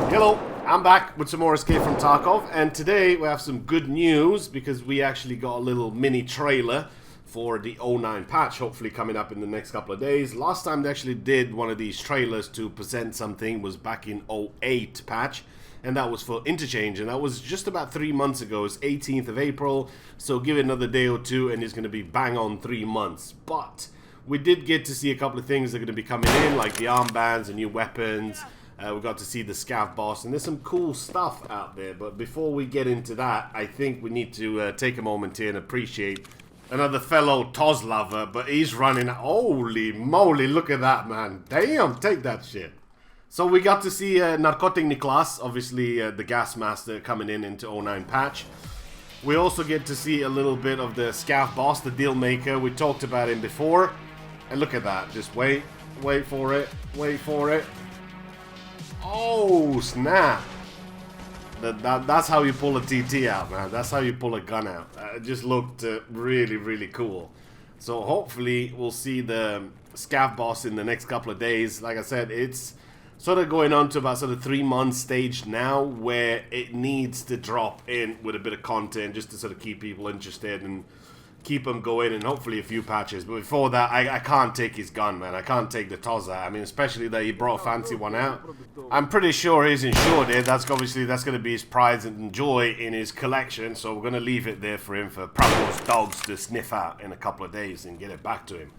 Hello, I'm back with some more Escape from Tarkov, and today we have some good news because we actually got a little mini trailer for the 09 patch, hopefully coming up in the next couple of days. Last time they actually did one of these trailers to present something was back in 08 patch, and that was for Interchange, and that was just about 3 months ago. It's 18th of April, so give it another day or two and it's going to be bang on 3 months. But we did get to see a couple of things that are going to be coming in, like the armbands and new weapons. We got to see the Scav boss, and there's some cool stuff out there. But before we get into that, I think we need to take a moment here and appreciate another fellow Toz lover. But he's running, holy moly, look at that, man. Damn, take that shit. So we got to see Narcotic Niklas, obviously the gas master coming in into 09 patch. We also get to see a little bit of the Scav boss, the deal maker. We talked about him before. And look at that, just wait for it, wait for it. Oh, snap. That's how you pull a TT out, man. That's how you pull a gun out. It just looked really, really cool. So hopefully we'll see the Scav boss in the next couple of days. Like I said, it's sort of going on to about sort of 3 months stage now where it needs to drop in with a bit of content just to sort of keep people interested and keep them going, and hopefully a few patches. But before that, I can't take his gun, man. I can't take the Toza. I mean, especially that he brought a fancy one out. I'm pretty sure he's insured it. That's going to be his pride and joy in his collection. So we're going to leave it there for him, for Prabo's dogs to sniff out in a couple of days and get it back to him.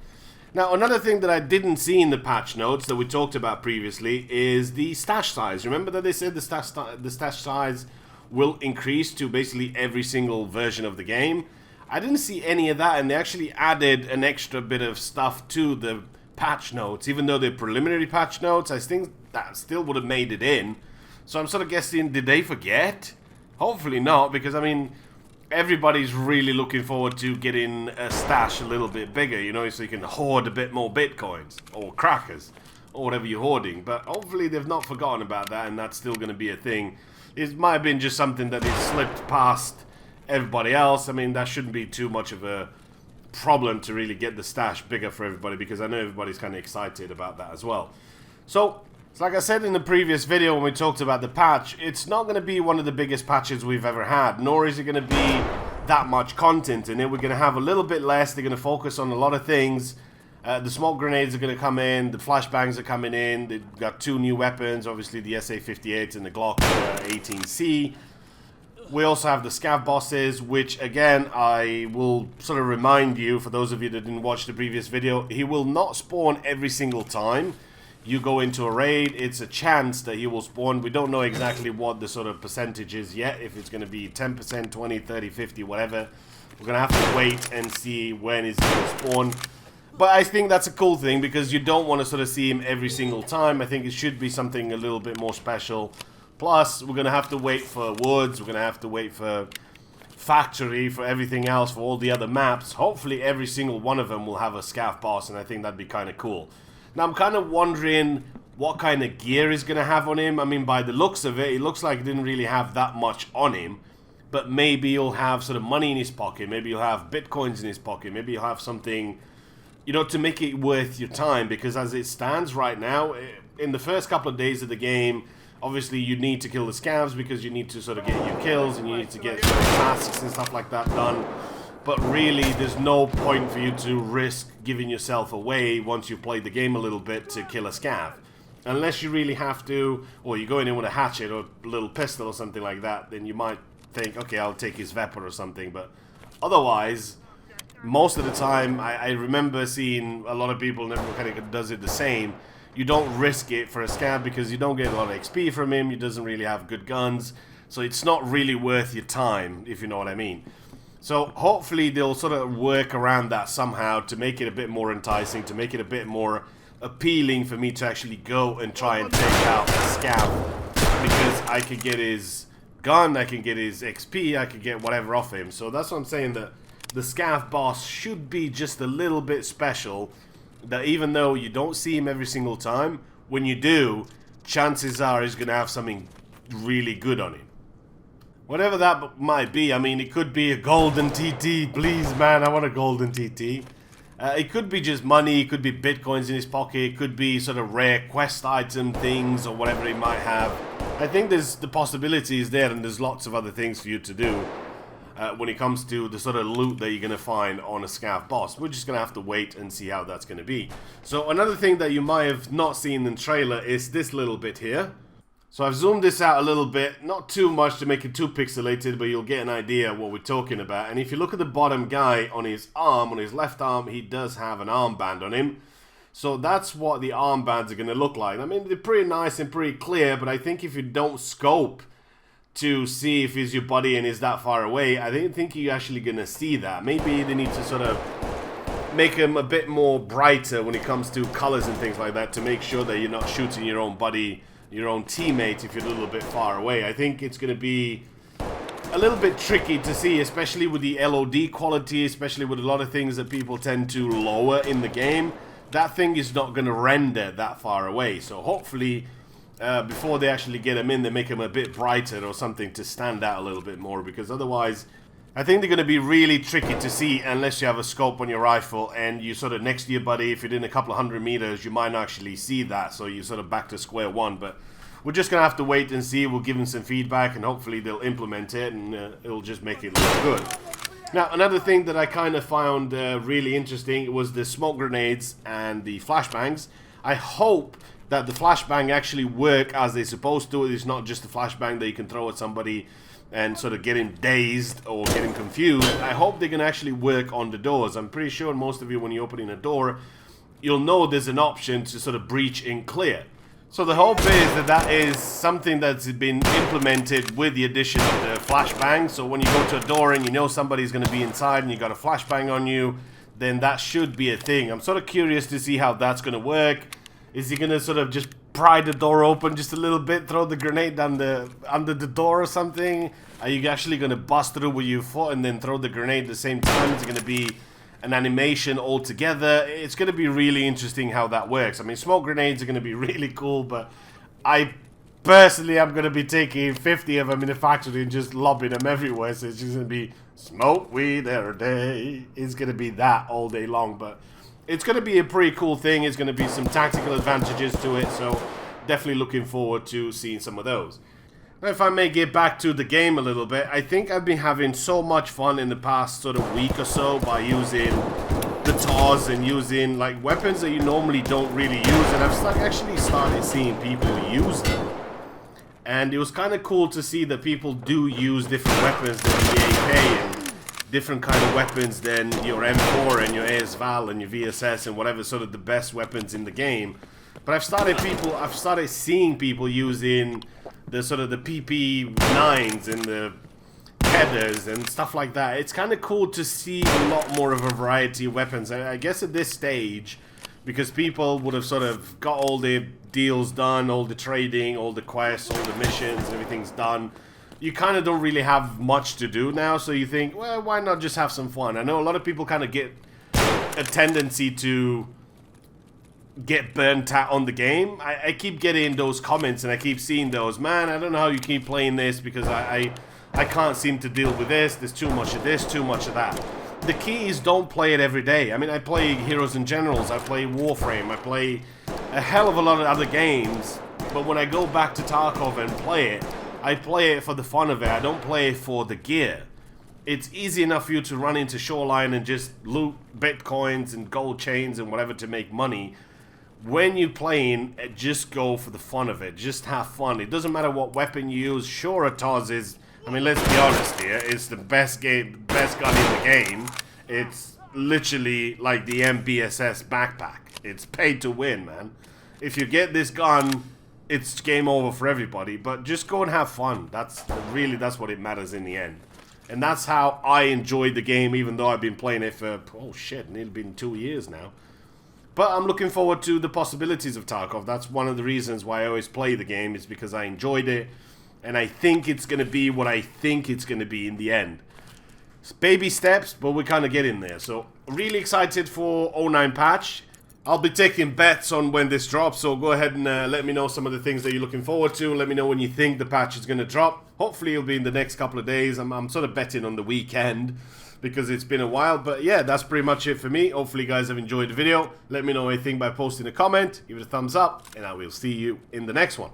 Now, another thing that I didn't see in the patch notes that we talked about previously is the stash size. Remember that they said the stash size will increase to basically every single version of the game? I didn't see any of that, and they actually added an extra bit of stuff to the patch notes. Even though they're preliminary patch notes, I think that still would have made it in. So I'm sort of guessing, did they forget? Hopefully not, because I mean, everybody's really looking forward to getting a stash a little bit bigger, you know, so you can hoard a bit more bitcoins or crackers or whatever you're hoarding. But hopefully they've not forgotten about that, and that's still going to be a thing. It might have been just something that is slipped past everybody else. I mean, that shouldn't be too much of a problem to really get the stash bigger for everybody, because I know everybody's kind of excited about that as well. So like I said in the previous video when we talked about the patch, it's not going to be one of the biggest patches we've ever had, nor is it going to be that much content in it. We're going to have a little bit less. They're going to focus on a lot of things. The smoke grenades are going to come in, the flashbangs are coming in. They've got 2 new weapons, obviously the SA-58 and the Glock 18C. We also have the Scav bosses, which again, I will sort of remind you, for those of you that didn't watch the previous video, he will not spawn every single time you go into a raid. It's a chance that he will spawn. We don't know exactly what the sort of percentage is yet, if it's going to be 10%, 20, 30, 50, whatever. We're going to have to wait and see when he's going to spawn. But I think that's a cool thing, because you don't want to sort of see him every single time. I think it should be something a little bit more special. Plus, we're going to have to wait for Woods, we're going to have to wait for Factory, for everything else, for all the other maps. Hopefully every single one of them will have a Scav boss, and I think that'd be kind of cool. Now, I'm kind of wondering what kind of gear he's going to have on him. I mean, by the looks of it, it looks like he didn't really have that much on him. But maybe he'll have sort of money in his pocket, maybe he'll have bitcoins in his pocket, maybe he'll have something, you know, to make it worth your time. Because as it stands right now, in the first couple of days of the game, obviously, you need to kill the Scavs because you need to sort of get your kills and you need to get sort of tasks and stuff like that done. But really, there's no point for you to risk giving yourself away once you've played the game a little bit to kill a Scav. Unless you really have to, or you're going in with a hatchet or a little pistol or something like that, then you might think, okay, I'll take his weapon or something. But otherwise, most of the time, I remember seeing a lot of people, and everyone kind of does it the same. You don't risk it for a Scav because you don't get a lot of XP from him. He doesn't really have good guns. So it's not really worth your time, if you know what I mean. So hopefully they'll sort of work around that somehow to make it a bit more enticing, to make it a bit more appealing for me to actually go and try and take out a Scav. Because I could get his gun, I can get his XP, I could get whatever off him. So that's what I'm saying, that the Scav boss should be just a little bit special. That even though you don't see him every single time, when you do, chances are he's going to have something really good on him. Whatever that might be. I mean, it could be a golden TT. Please, man, I want a golden TT. It could be just money, it could be bitcoins in his pocket, it could be sort of rare quest item things or whatever he might have. I think the possibility is there, and there's lots of other things for you to do when it comes to the sort of loot that you're going to find on a Scav boss. We're just going to have to wait and see how that's going to be. So another thing that you might have not seen in the trailer is this little bit here. So I've zoomed this out a little bit, not too much to make it too pixelated, but you'll get an idea of what we're talking about. And if you look at the bottom guy on his arm, on his left arm, he does have an armband on him. So that's what the armbands are going to look like. I mean, they're pretty nice and pretty clear, but I think if you don't scope to see if he's your buddy and is that far away, I don't think you're actually going to see that. Maybe they need to sort of make him a bit more brighter when it comes to colors and things like that to make sure that you're not shooting your own buddy, your own teammate if you're a little bit far away. I think it's going to be a little bit tricky to see, especially with the LOD quality, especially with a lot of things that people tend to lower in the game. That thing is not going to render that far away. So hopefully, before they actually get him in, they make him a bit brighter or something to stand out a little bit more, because otherwise, I think they're going to be really tricky to see unless you have a scope on your rifle and you sort of next to your buddy. If you're in a couple of 100 meters, you might not actually see that, so you're sort of back to square one. But we're just going to have to wait and see. We'll give them some feedback, and hopefully they'll implement it, and it'll just make it look good. Now, another thing that I kind of found really interesting was the smoke grenades and the flashbangs. I hope that the flashbang actually work as they're supposed to. It's not just a flashbang that you can throw at somebody and sort of get him dazed or get him confused. I hope they can actually work on the doors. I'm pretty sure most of you, when you're opening a door, you'll know there's an option to sort of breach in clear. So the hope is that that is something that's been implemented with the addition of the flashbang. So when you go to a door and you know somebody's going to be inside and you got a flashbang on you, then that should be a thing. I'm sort of curious to see how that's going to work. Is he going to sort of just pry the door open just a little bit, throw the grenade down under the door or something? Are you actually going to bust through with your foot and then throw the grenade at the same time? Is it going to be an animation altogether? It's going to be really interesting how that works. I mean, smoke grenades are going to be really cool, but I personally am going to be taking 50 of them in the factory and just lobbing them everywhere. So it's just going to be smoke weed every day. It's going to be that all day long, but it's going to be a pretty cool thing. It's going to be some tactical advantages to it, so definitely looking forward to seeing some of those. Now, if I may get back to the game a little bit, I think I've been having so much fun in the past sort of week or so by using the TAWs and using like weapons that you normally don't really use, and I've actually started seeing people use them. And it was kind of cool to see that people do use different weapons than the AK and different kind of weapons than your M4 and your ASVAL and your VSS and whatever sort of the best weapons in the game. But I've started seeing people using the sort of the PP9s and the headers and stuff like that. It's kind of cool to see a lot more of a variety of weapons. I guess at this stage, because people would have sort of got all the deals done, all the trading, all the quests, all the missions, everything's done. You kind of don't really have much to do now, so you think, well, why not just have some fun? I know a lot of people kind of get a tendency to get burnt out on the game. I keep getting those comments and I keep seeing those, man, I don't know how you keep playing this because I can't seem to deal with this. There's too much of this, too much of that. The key is don't play it every day. I mean, I play Heroes and Generals, I play Warframe, I play a hell of a lot of other games, but when I go back to Tarkov and play it, I play it for the fun of it. I don't play it for the gear. It's easy enough for you to run into Shoreline and just loot bitcoins and gold chains and whatever to make money. When you're playing, just go for the fun of it. Just have fun. It doesn't matter what weapon you use. Sure, a TAWS is, I mean, let's be honest here, it's the best gun in the game. It's literally like the MBSS backpack. It's paid to win, man. If you get this gun, it's game over for everybody. But just go and have fun. That's what it matters in the end. And that's how I enjoyed the game, even though I've been playing it for, oh shit, nearly been 2 years now. But I'm looking forward to the possibilities of Tarkov. That's one of the reasons why I always play the game, is because I enjoyed it. And I think it's going to be what I think it's going to be in the end. It's baby steps, but we're kind of getting there. So, really excited for 09 patch. I'll be taking bets on when this drops, so go ahead and let me know some of the things that you're looking forward to. Let me know when you think the patch is going to drop. Hopefully it'll be in the next couple of days. I'm sort of betting on the weekend, because it's been a while. But yeah, that's pretty much it for me. Hopefully you guys have enjoyed the video. Let me know what you think by posting a comment. Give it a thumbs up, and I will see you in the next one.